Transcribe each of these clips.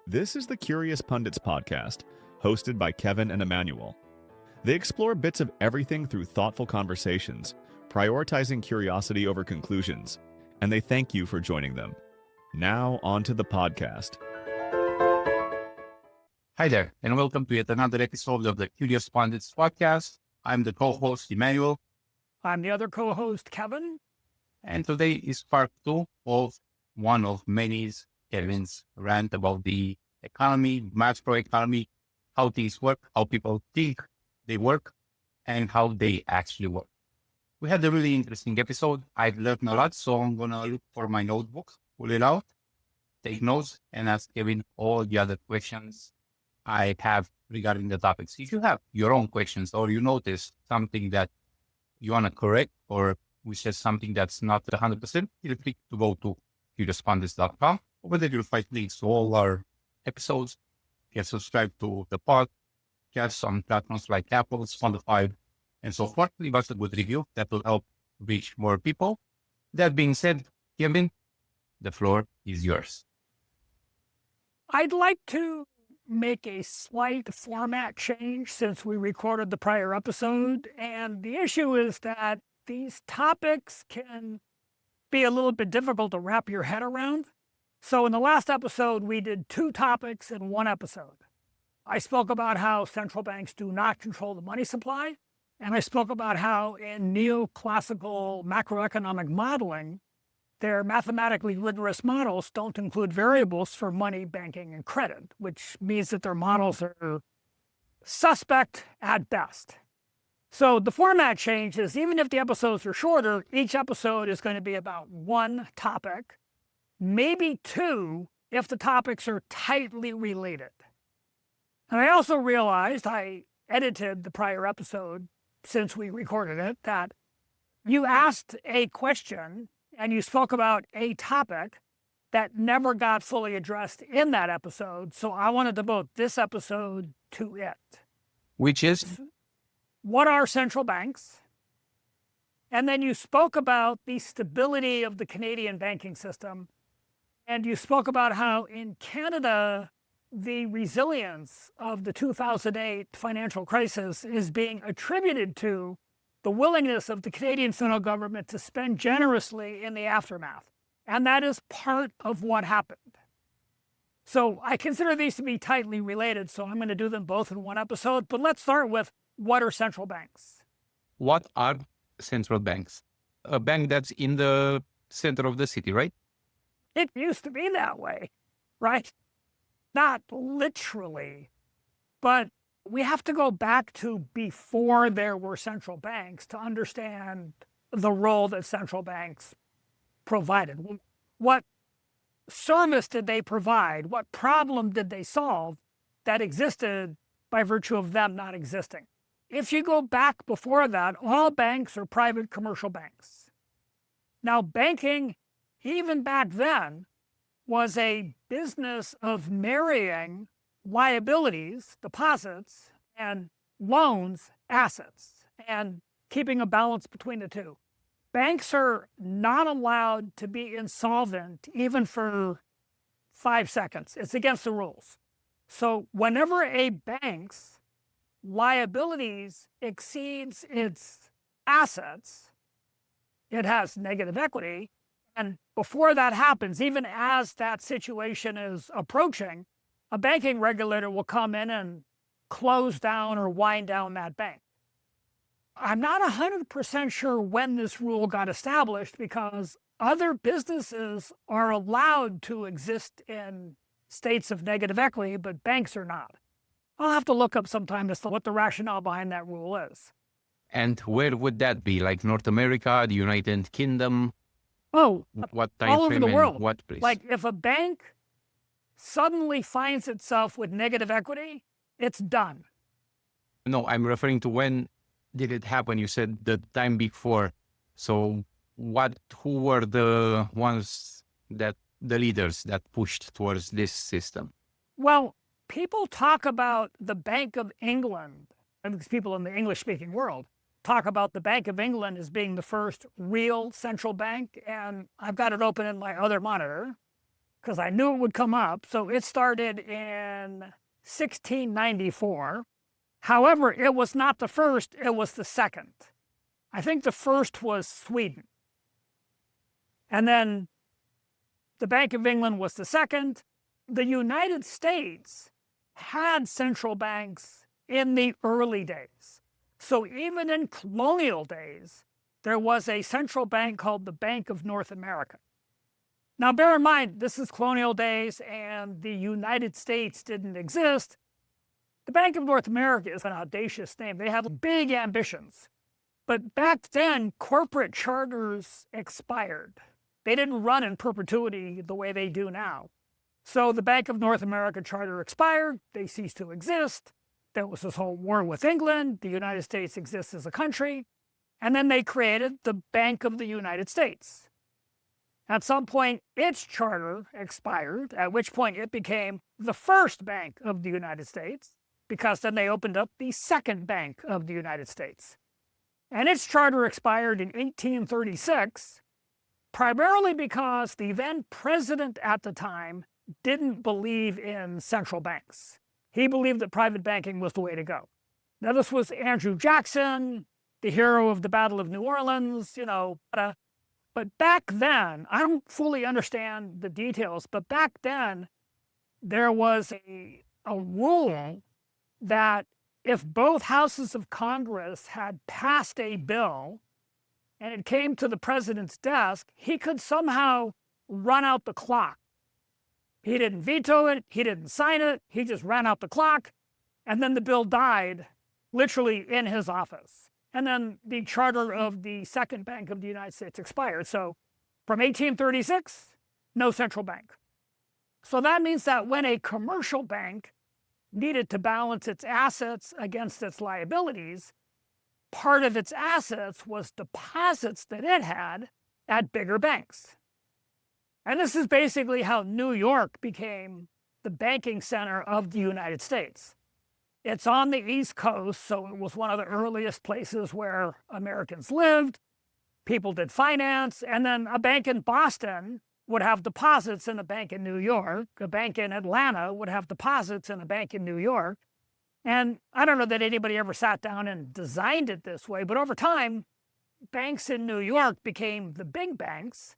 This is the Curious Pundits podcast, hosted by Kevin and Emmanuel. They explore bits of everything through thoughtful conversations, prioritizing curiosity over conclusions, and they thank you for joining them. Now, on to the podcast. Hi there, and welcome to yet another episode of the Curious Pundits podcast. I'm the co-host, Emmanuel. I'm the other co-host, Kevin. And today is part 2 of one of many Kevin's rant about the economy, macroeconomy, how things work, how people think they work, and how they actually work. We had a really interesting episode. I've learned a lot, so I'm going to look for my notebook, pull it out, take notes, and ask Kevin all the other questions I have regarding the topics. If you have your own questions or you notice something that you want to correct or we said something that's not 100%, feel free to go to curiouspundits.com. Over there, you'll find links to all our episodes. You can subscribe to the podcast on platforms like Apple, Spotify, and so forth. Leave us a good review. That will help reach more people. That being said, Kevin, the floor is yours. I'd like to make a slight format change since we recorded the prior episode. And the issue is that these topics can be a little bit difficult to wrap your head around. So in the last episode, we did 2 topics in one episode. I spoke about how central banks do not control the money supply. And I spoke about how in neoclassical macroeconomic modeling, their mathematically rigorous models don't include variables for money, banking, and credit, which means that their models are suspect at best. So the format change is, even if the episodes are shorter, each episode is going to be about one topic, maybe 2 if the topics are tightly related. And I also realized, I edited the prior episode since we recorded it, that you asked a question and you spoke about a topic that never got fully addressed in that episode. So I want to devote this episode to it. Which is? What are central banks? And then you spoke about the stability of the Canadian banking system. And you spoke about how in Canada, the resilience of the 2008 financial crisis is being attributed to the willingness of the Canadian federal government to spend generously in the aftermath. And that is part of what happened. So I consider these to be tightly related, so I'm going to do them both in one episode. But let's start with, what are central banks? What are central banks? A bank that's in the center of the city, right? It used to be that way, right? Not literally, but we have to go back to before there were central banks to understand the role that central banks provided. What service did they provide? What problem did they solve that existed by virtue of them not existing? If you go back before that, all banks are private commercial banks. Now, banking, even back then, was a business of marrying liabilities, deposits, and loans, assets, and keeping a balance between the two. Banks are not allowed to be insolvent even for 5 seconds. It's against the rules. So whenever a bank's liabilities exceeds its assets, it has negative equity. And before that happens, even as that situation is approaching, a banking regulator will come in and close down or wind down that bank. I'm not 100% sure when this rule got established, because other businesses are allowed to exist in states of negative equity, but banks are not. I'll have to look up sometime as to what the rationale behind that rule is. And where would that be? Like North America, the United Kingdom? Oh, what time all frame over the world. What place? Like if a bank suddenly finds itself with negative equity, it's done. No, I'm referring to when did it happen? You said the time before. So who were the ones that, the leaders that pushed towards this system? Well, people talk about the Bank of England, and these people in the English-speaking world talk about the Bank of England as being the first real central bank, and I've got it open in my other monitor. because I knew it would come up. So it started in 1694. However, it was not the first, it was the second. I think the first was Sweden. And then the Bank of England was the second. The United States had central banks in the early days. So even in colonial days, there was a central bank called the Bank of North America. Now, bear in mind, this is colonial days and the United States didn't exist. The Bank of North America is an audacious name. They have big ambitions. But back then, corporate charters expired. They didn't run in perpetuity the way they do now. So the Bank of North America charter expired. They ceased to exist. There was this whole war with England. The United States exists as a country. And then they created the Bank of the United States. At some point, its charter expired, at which point it became the first Bank of the United States, because then they opened up the second Bank of the United States. And its charter expired in 1836, primarily because the then president at the time didn't believe in central banks. He believed that private banking was the way to go. Now, this was Andrew Jackson, the hero of the Battle of New Orleans, but back then, I don't fully understand the details, but back then, there was a rule that if both houses of Congress had passed a bill and it came to the president's desk, he could somehow run out the clock. He didn't veto it, he didn't sign it, he just ran out the clock, and then the bill died literally in his office. And then the charter of the Second Bank of the United States expired. So from 1836, no central bank. So that means that when a commercial bank needed to balance its assets against its liabilities, part of its assets was deposits that it had at bigger banks. And this is basically how New York became the banking center of the United States. It's on the East Coast, so it was one of the earliest places where Americans lived. People did finance, and then a bank in Boston would have deposits in a bank in New York. A bank in Atlanta would have deposits in a bank in New York. And I don't know that anybody ever sat down and designed it this way, but over time, banks in New York became the big banks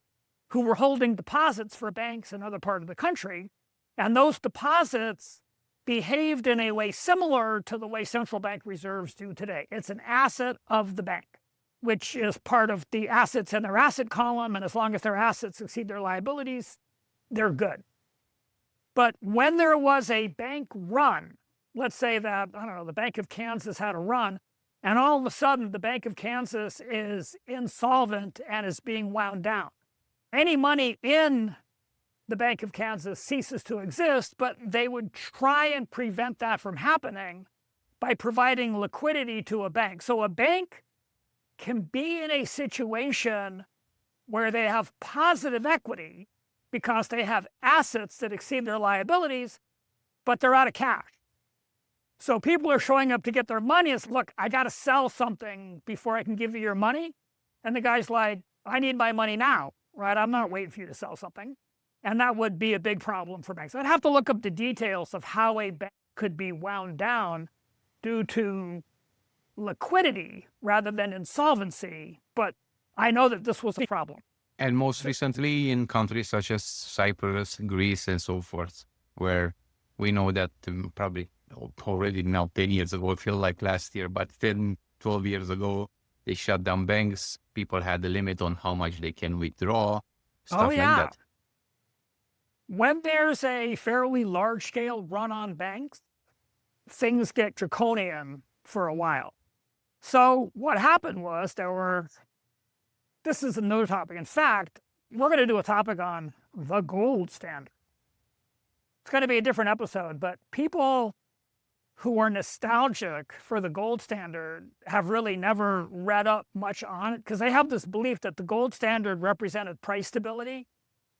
who were holding deposits for banks in other parts of the country. And those deposits behaved in a way similar to the way central bank reserves do today. It's an asset of the bank, which is part of the assets in their asset column. And as long as their assets exceed their liabilities, they're good. But when there was a bank run, let's say that, the Bank of Kansas had a run, and all of a sudden the Bank of Kansas is insolvent and is being wound down. Any money in the Bank of Kansas ceases to exist, but they would try and prevent that from happening by providing liquidity to a bank. So a bank can be in a situation where they have positive equity because they have assets that exceed their liabilities, but they're out of cash. So people are showing up to get their money. It's, look, I got to sell something before I can give you your money. And the guy's like, I need my money now, right? I'm not waiting for you to sell something. And that would be a big problem for banks. I'd have to look up the details of how a bank could be wound down due to liquidity rather than insolvency. But I know that this was a problem. And most recently in countries such as Cyprus, Greece, and so forth, where we know that probably already now 10 years ago, it feels like last year, but 10, 12 years ago, they shut down banks. People had a limit on how much they can withdraw, stuff like that. When there's a fairly large-scale run on banks, things get draconian for a while. So what happened was this is another topic. In fact, we're going to do a topic on the gold standard. It's going to be a different episode, but people who are nostalgic for the gold standard have really never read up much on it because they have this belief that the gold standard represented price stability,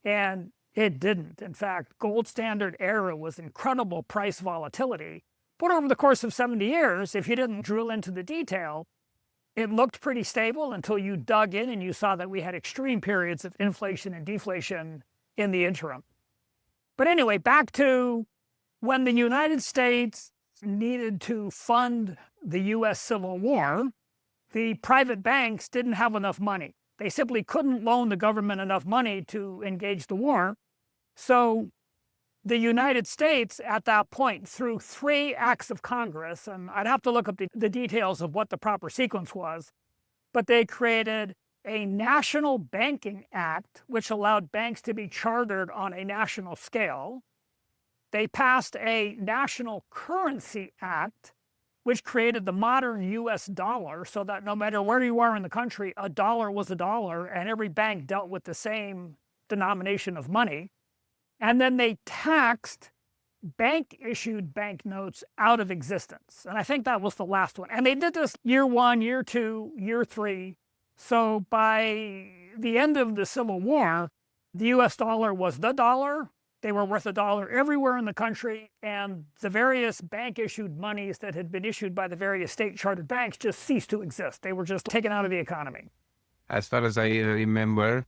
and it didn't. In fact, gold standard era was incredible price volatility. But over the course of 70 years, if you didn't drill into the detail, it looked pretty stable until you dug in and you saw that we had extreme periods of inflation and deflation in the interim. But anyway, back to when the United States needed to fund the U.S. Civil War, the private banks didn't have enough money. They simply couldn't loan the government enough money to engage the war. So the United States at that point, through 3 acts of Congress, and I'd have to look up the details of what the proper sequence was, but they created a National Banking Act, which allowed banks to be chartered on a national scale. They passed a National Currency Act, which created the modern U.S. dollar, so that no matter where you are in the country, a dollar was a dollar, and every bank dealt with the same denomination of money. And then they taxed bank-issued banknotes out of existence. And I think that was the last one. And they did this year 1, year 2, year 3. So by the end of the Civil War, the U.S. dollar was the dollar. They were worth a dollar everywhere in the country. And the various bank-issued monies that had been issued by the various state-chartered banks just ceased to exist. They were just taken out of the economy. As far as I remember,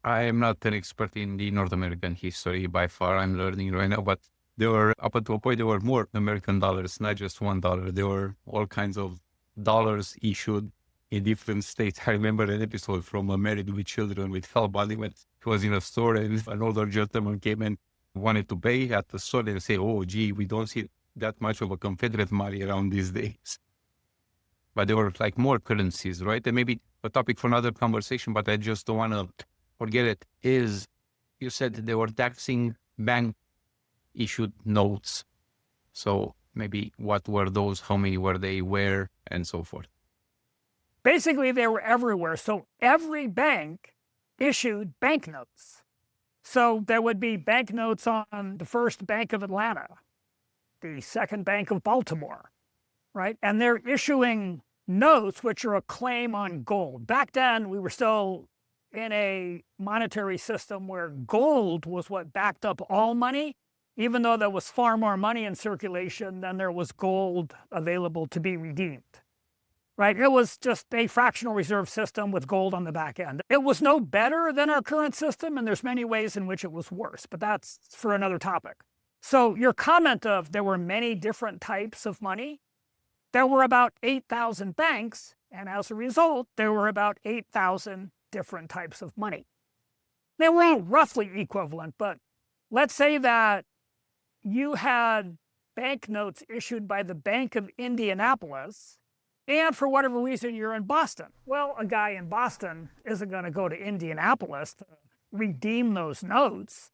I am not an expert in the North American history by far. I'm learning right now, but there were, up until a point, there were more American dollars, not just $1. There were all kinds of dollars issued in different states. I remember an episode from Married with Children with Hal Bundy when he was in a store and an older gentleman came and wanted to pay at the store and say, oh, gee, we don't see that much of a Confederate money around these days. But there were like more currencies, right? And maybe a topic for another conversation, but I just don't want to forget it, is you said they were taxing bank issued notes. So maybe what were those, how many were they, where, and so forth? Basically, they were everywhere. So every bank issued banknotes. So there would be banknotes on the First Bank of Atlanta, the Second Bank of Baltimore, right? And they're issuing notes, which are a claim on gold. Back then, we were still in a monetary system where gold was what backed up all money, even though there was far more money in circulation than there was gold available to be redeemed. Right? It was just a fractional reserve system with gold on the back end. It was no better than our current system, and there's many ways in which it was worse, but that's for another topic. So your comment of there were many different types of money, there were about 8,000 banks, and as a result, there were about 8,000 different types of money. They were all roughly equivalent, but let's say that you had banknotes issued by the Bank of Indianapolis, and for whatever reason, you're in Boston. Well, a guy in Boston isn't going to go to Indianapolis to redeem those notes,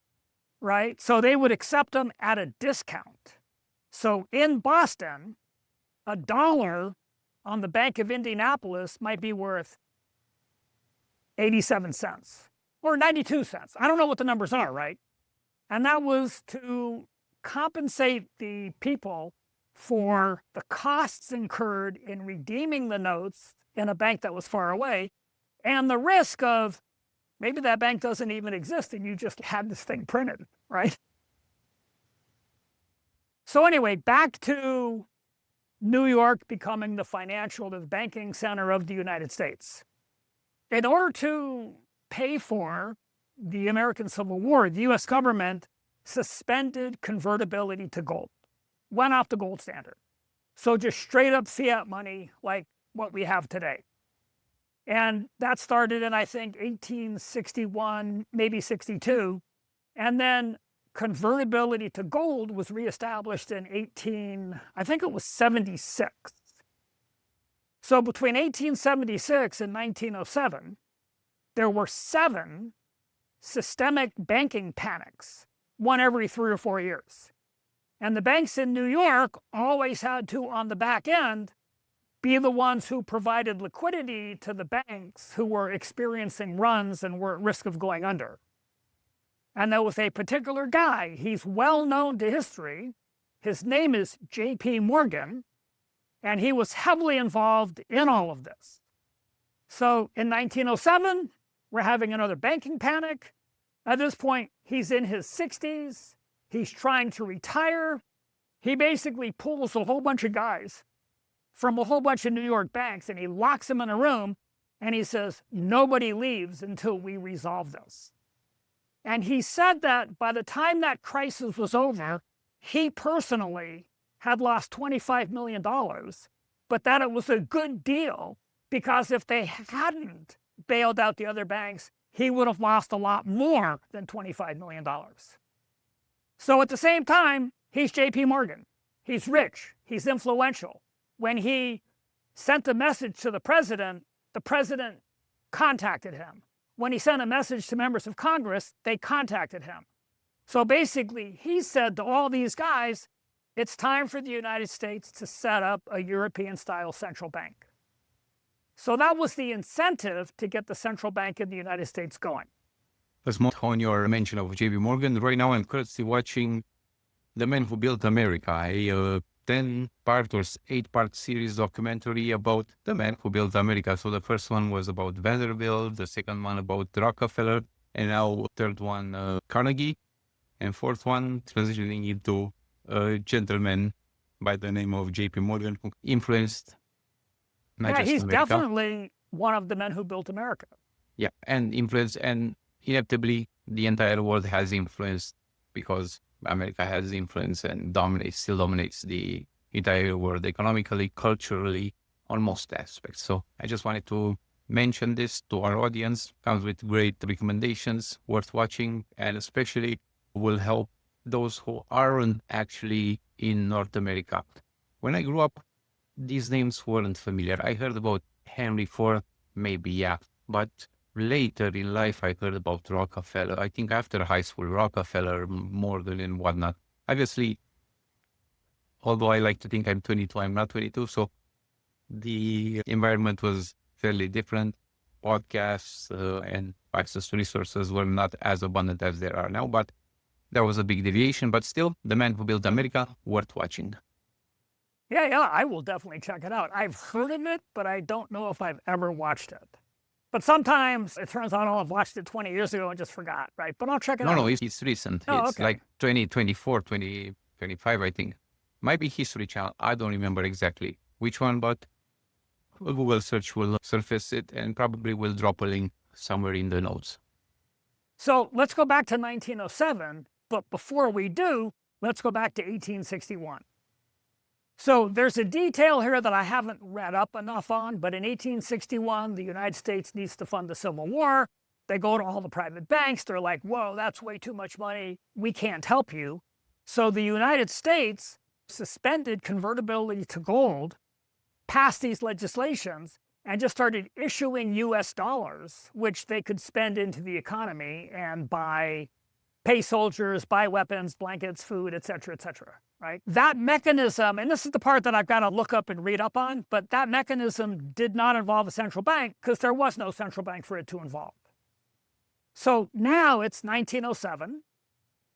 right? So they would accept them at a discount. So in Boston, a dollar on the Bank of Indianapolis might be worth 87 cents or 92 cents. I don't know what the numbers are, right? And that was to compensate the people for the costs incurred in redeeming the notes in a bank that was far away, and the risk of maybe that bank doesn't even exist and you just had this thing printed, right? So anyway, back to New York becoming the financial, the banking center of the United States. In order to pay for the American Civil War, the U.S. government suspended convertibility to gold. Went off the gold standard. So just straight up fiat money like what we have today. And that started in, I think, 1861, maybe 62. And then convertibility to gold was reestablished in 76. So between 1876 and 1907, there were 7 systemic banking panics, one every 3 or 4 years. And the banks in New York always had to, on the back end, be the ones who provided liquidity to the banks who were experiencing runs and were at risk of going under. And there was a particular guy, he's well known to history. His name is J.P. Morgan, and he was heavily involved in all of this. So in 1907, we're having another banking panic. At this point, he's in his 60s. He's trying to retire. He basically pulls a whole bunch of guys from a whole bunch of New York banks and he locks them in a room and he says, nobody leaves until we resolve this. And he said that by the time that crisis was over, he personally had lost $25 million, but that it was a good deal because if they hadn't bailed out the other banks, he would have lost a lot more than $25 million. So at the same time, he's JP Morgan. He's rich. He's influential. When he sent a message to the president contacted him. When he sent a message to members of Congress, they contacted him. So basically, he said to all these guys, it's time for the United States to set up a European-style central bank. So that was the incentive to get the central bank in the United States going. Let's move on your mention of JP Morgan. Right now, I'm currently watching The Man Who Built America, a 10-part or 8-part series documentary about the man who built America. So the first one was about Vanderbilt, the second one about Rockefeller, and now third one, Carnegie, and fourth one transitioning into a gentleman by the name of JP Morgan, who influenced not just he's America. Definitely one of the men who built America. Yeah, and influenced, and inevitably the entire world has influenced because America has influence and still dominates the entire world economically, culturally, on most aspects. So I just wanted to mention this to our audience. Comes with great recommendations, worth watching, and especially will help those who aren't actually in North America. When I grew up, these names weren't familiar. I heard about Henry Ford, maybe, yeah, but later in life, I heard about Rockefeller. I think after high school, Rockefeller, Morgan, and whatnot. Obviously, although I like to think I'm 22, I'm not 22. So the environment was fairly different. Podcasts and access to resources were not as abundant as there are now, but there was a big deviation. But still, The Man Who Built America, worth watching. Yeah, I will definitely check it out. I've heard of it, but I don't know if I've ever watched it. But sometimes it turns out I've watched it 20 years ago and just forgot, right? But I'll check it out. No, it's recent. It's like 2024, 2025, I think. Might be History Channel. I don't remember exactly which one, but a Google search will surface it and probably will drop a link somewhere in the notes. So let's go back to 1907. But before we do, let's go back to 1861. So there's a detail here that I haven't read up enough on, but in 1861, the United States needs to fund the Civil War. They go to all the private banks. They're like, whoa, that's way too much money. We can't help you. So the United States suspended convertibility to gold, passed these legislations, and just started issuing US dollars, which they could spend into the economy and pay soldiers, buy weapons, blankets, food, et cetera, right? That mechanism, and this is the part that I've got to look up and read up on, but that mechanism did not involve a central bank because there was no central bank for it to involve. So now it's 1907.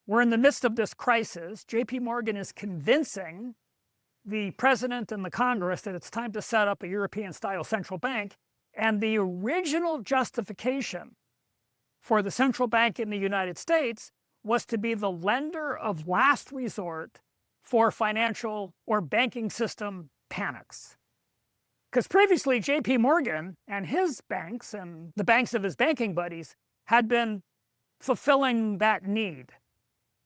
We're in the midst of this crisis. JP Morgan is convincing the president and the Congress that it's time to set up a European-style central bank. And the original justification for the central bank in the United States was to be the lender of last resort for financial or banking system panics. Because previously, JP Morgan and his banks and the banks of his banking buddies had been fulfilling that need.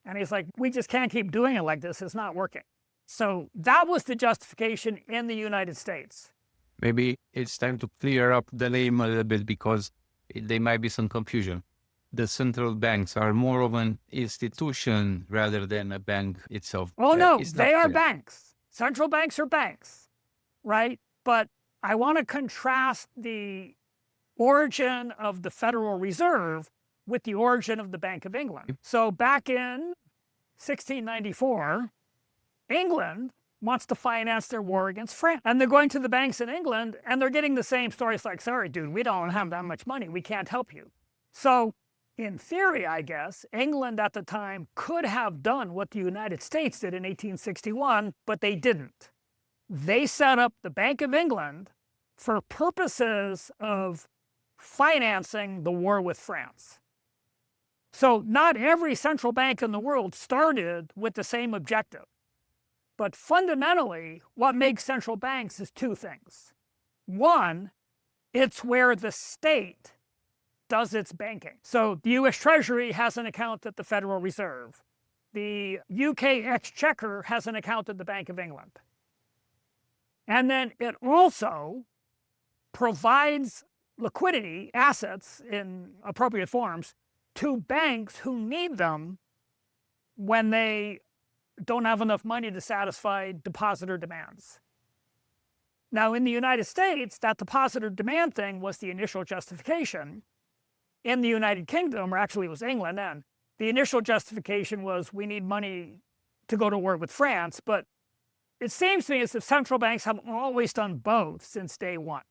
And he's like, we just can't keep doing it like this. It's not working. So that was the justification in the United States. Maybe it's time to clear up the name a little bit because there might be some confusion. The central banks are more of an institution rather than a bank itself. Oh, no, they are banks. Central banks are banks, right? But I want to contrast the origin of the Federal Reserve with the origin of the Bank of England. So back in 1694, England wants to finance their war against France. And they're going to the banks in England and they're getting the same stories like, sorry, dude, we don't have that much money. We can't help you. So in theory, I guess, England at the time could have done what the United States did in 1861, but they didn't. They set up the Bank of England for purposes of financing the war with France. So not every central bank in the world started with the same objective. But fundamentally, what makes central banks is two things. One, it's where the state does its banking. So the U.S. Treasury has an account at the Federal Reserve. The UK Exchequer has an account at the Bank of England. And then it also provides liquidity, assets in appropriate forms, to banks who need them when they don't have enough money to satisfy depositor demands. Now, in the United States, that depositor demand thing was the initial justification. In the United Kingdom, or actually it was England then, the initial justification was we need money to go to war with France, but it seems to me as if central banks have always done both since day one.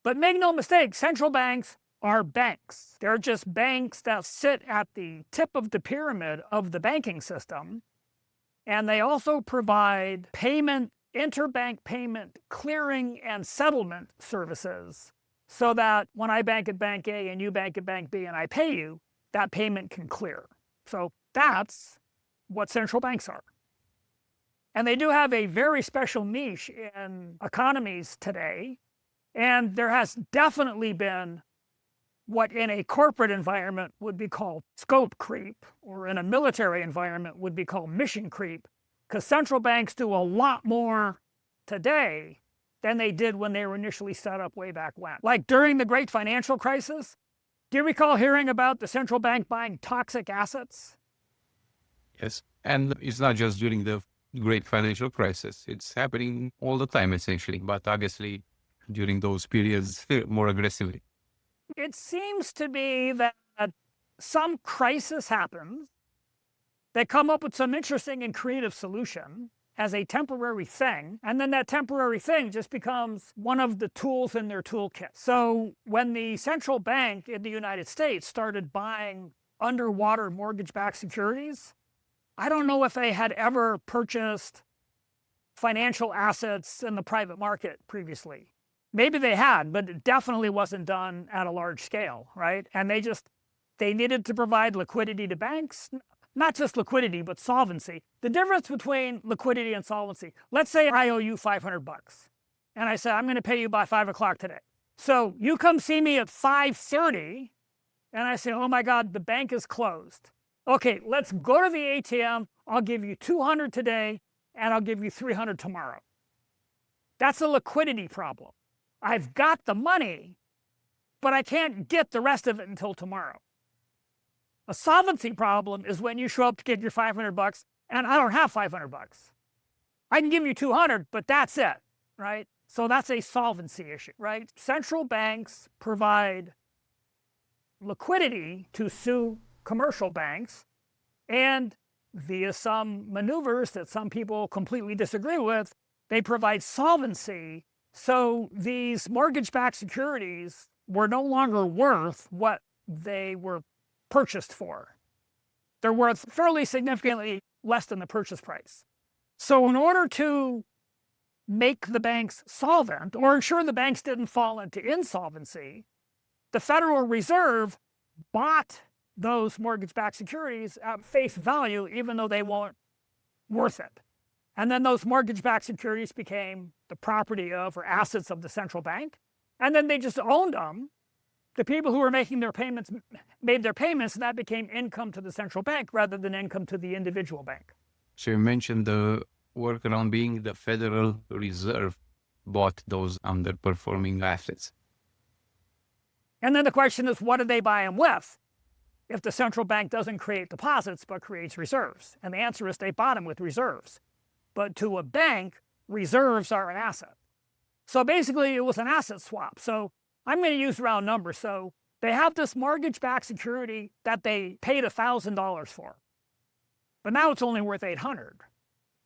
But make no mistake, central banks are banks. They're just banks that sit at the tip of the pyramid of the banking system, and they also provide interbank payment, clearing, and settlement services so that when I bank at Bank A and you bank at Bank B and I pay you, that payment can clear. So that's what central banks are. And they do have a very special niche in economies today. And there has definitely been what in a corporate environment would be called scope creep, or in a military environment would be called mission creep, because central banks do a lot more today than they did when they were initially set up way back when. Like during the Great Financial Crisis, do you recall hearing about the central bank buying toxic assets? Yes. And it's not just during the Great Financial Crisis. It's happening all the time, essentially, but obviously during those periods, more aggressively. It seems to be that some crisis happens. They come up with some interesting and creative solution as a temporary thing, and then that temporary thing just becomes one of the tools in their toolkit. So when the central bank in the United States started buying underwater mortgage-backed securities, I don't know if they had ever purchased financial assets in the private market previously. Maybe they had, but it definitely wasn't done at a large scale, right? And they needed to provide liquidity to banks, not just liquidity, but solvency. The difference between liquidity and solvency, let's say I owe you $500, and I say, I'm going to pay you by 5 o'clock today. So you come see me at 5:30, and I say, oh my God, the bank is closed. Okay, let's go to the ATM. I'll give you $200 today, and I'll give you $300 tomorrow. That's a liquidity problem. I've got the money, but I can't get the rest of it until tomorrow. A solvency problem is when you show up to get your $500 and I don't have $500. I can give you $200, but that's it, right? So that's a solvency issue, right? Central banks provide liquidity to sue commercial banks, and via some maneuvers that some people completely disagree with, they provide solvency. So these mortgage-backed securities were no longer worth what they were purchased for. They're worth fairly significantly less than the purchase price. So in order to make the banks solvent or ensure the banks didn't fall into insolvency, the Federal Reserve bought those mortgage-backed securities at face value, even though they weren't worth it. And then those mortgage-backed securities became the property of or assets of the central bank. And then they just owned them. The people who were making their payments made their payments, and that became income to the central bank rather than income to the individual bank. So you mentioned the workaround being the Federal Reserve bought those underperforming assets. And then the question is, what do they buy them with if the central bank doesn't create deposits but creates reserves? And the answer is they bought them with reserves. But to a bank, reserves are an asset. So basically, it was an asset swap. So I'm going to use round numbers. So they have this mortgage-backed security that they paid $1,000 for. But now it's only worth $800,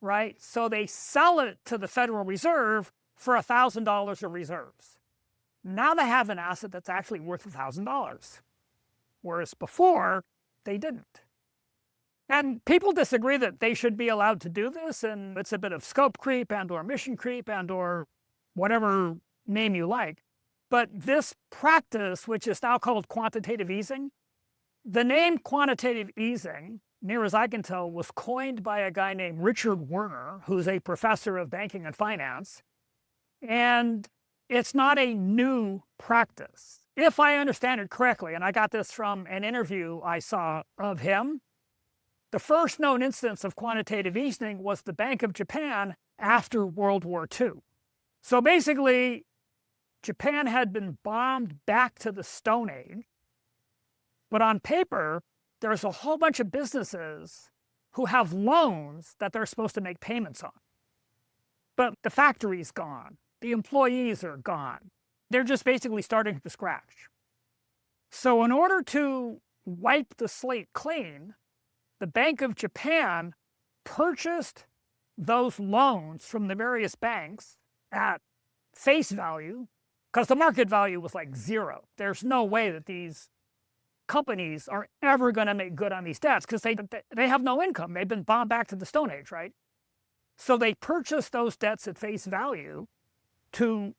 right? So they sell it to the Federal Reserve for $1,000 of reserves. Now they have an asset that's actually worth $1,000, whereas before they didn't. And people disagree that they should be allowed to do this, and it's a bit of scope creep and or mission creep and or whatever name you like. But this practice, which is now called quantitative easing, the name quantitative easing, near as I can tell, was coined by a guy named Richard Werner, who's a professor of banking and finance. And it's not a new practice. if I understand it correctly, and I got this from an interview I saw of him, the first known instance of quantitative easing was the Bank of Japan after World War II. So basically, Japan had been bombed back to the Stone Age, but on paper, there's a whole bunch of businesses who have loans that they're supposed to make payments on. But the factory's gone. The employees are gone. They're just basically starting from scratch. So in order to wipe the slate clean, the Bank of Japan purchased those loans from the various banks at face value, because the market value was like zero. There's no way that these companies are ever going to make good on these debts because they have no income. They've been bombed back to the Stone Age, right? So they purchased those debts at face value to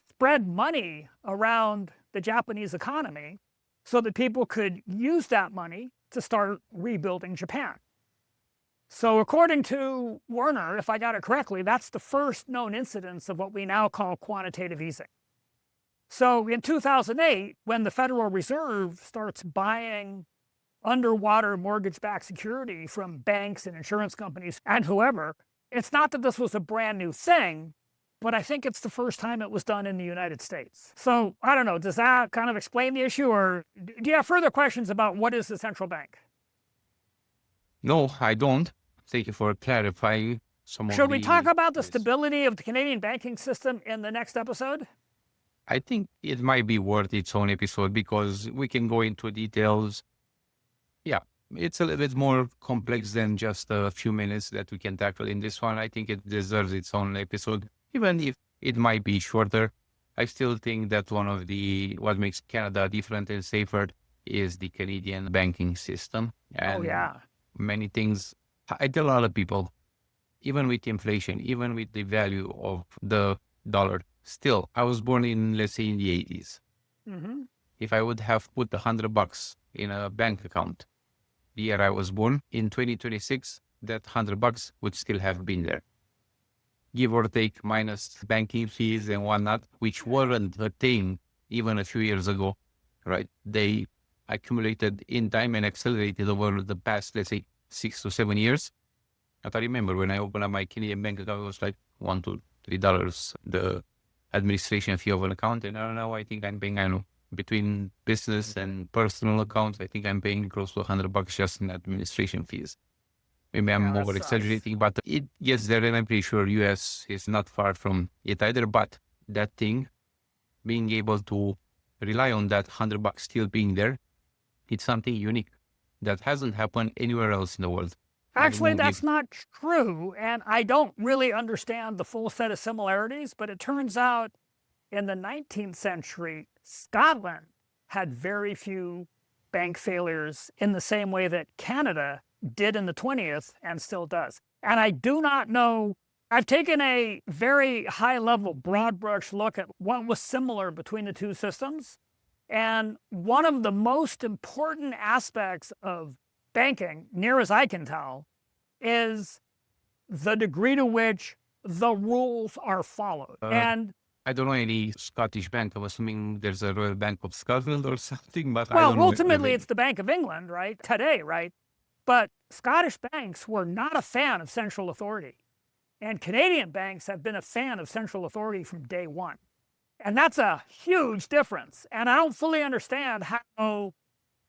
spread money around the Japanese economy so that people could use that money to start rebuilding Japan. So according to Werner, if I got it correctly, that's the first known incidence of what we now call quantitative easing. So in 2008, when the Federal Reserve starts buying underwater mortgage-backed security from banks and insurance companies and whoever, it's not that this was a brand new thing, but I think it's the first time it was done in the United States. So I don't know, does that kind of explain the issue, or do you have further questions about what is the central bank? No, I don't. Thank you for clarifying some of Should we talk about the Yes. stability of the Canadian banking system in the next episode? I think it might be worth its own episode because we can go into details. Yeah, it's a little bit more complex than just a few minutes that we can tackle in this one. I think it deserves its own episode, even if it might be shorter. I still think that what makes Canada different and safer is the Canadian banking system. And Oh, yeah. many things, I tell a lot of people, even with inflation, even with the value of the dollar, still, I was born in, let's say, in the 80s. Mm-hmm. If I would have put $100 in a bank account the year I was born, in 2026, that $100 would still have been there. Give or take, minus banking fees and whatnot, which weren't a thing even a few years ago, right? They accumulated in time and accelerated over the past, let's say, 6 to 7 years. I remember when I opened up my Canadian bank account, it was like $1 to $3, the administration fee of an account. And I don't know, I think I'm paying, I don't know, between business and personal accounts, I think I'm paying close to $100 just in administration fees. Maybe I'm Yeah, that over exaggerating, but it gets there, and I'm pretty sure US is not far from it either. But that thing, being able to rely on that $100 still being there, it's something unique that hasn't happened anywhere else in the world. Actually, will that's give- not true, and I don't really understand the full set of similarities, but it turns out in the 19th century, Scotland had very few bank failures in the same way that Canada did in the 20th and still does. And I do not know, I've taken a very high-level, broad brush look at what was similar between the two systems. And one of the most important aspects of banking, near as I can tell, is the degree to which the rules are followed. And I don't know any Scottish bank. I'm assuming there's a Royal Bank of Scotland or something, but I well, don't know. ultimately, it's the Bank of England, right? Today, right? But Scottish banks were not a fan of central authority. And Canadian banks have been a fan of central authority from day one. And that's a huge difference. And I don't fully understand how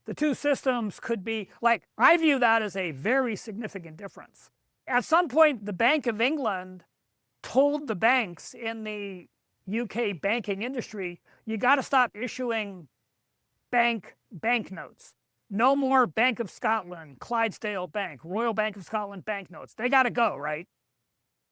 the two systems could be, like, I view that as a very significant difference. At some point, the Bank of England told the banks in the UK banking industry, you got to stop issuing banknotes. No more Bank of Scotland, Clydesdale Bank, Royal Bank of Scotland banknotes. They got to go, right?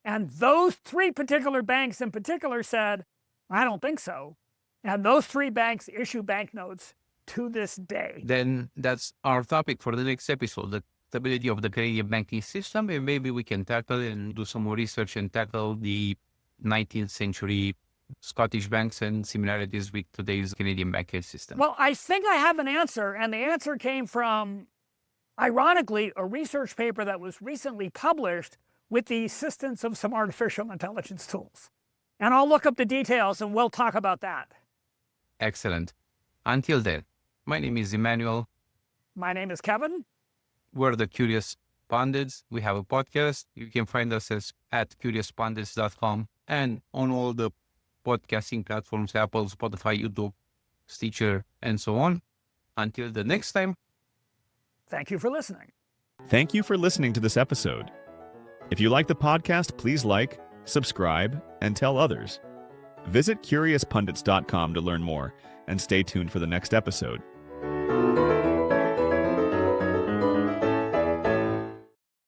And those three particular banks in particular said, I don't think so. And those three banks issue banknotes to this day. Then that's our topic for the next episode, the stability of the Canadian banking system. And maybe we can tackle and do some more research and tackle the 19th century Scottish banks and similarities with today's Canadian banking system. Well, I think I have an answer, and the answer came from, ironically, a research paper that was recently published with the assistance of some artificial intelligence tools. And I'll look up the details and we'll talk about that. Excellent. Until then, my name is Emmanuel. My name is Kevin. We're the Curious Pundits. We have a podcast. You can find us at curiouspundits.com and on all the podcasting platforms, Apple, Spotify, YouTube, Stitcher, and so on. Until the next time. Thank you for listening. Thank you for listening to this episode. If you like the podcast, please like, subscribe, and tell others. Visit curiouspundits.com to learn more and stay tuned for the next episode.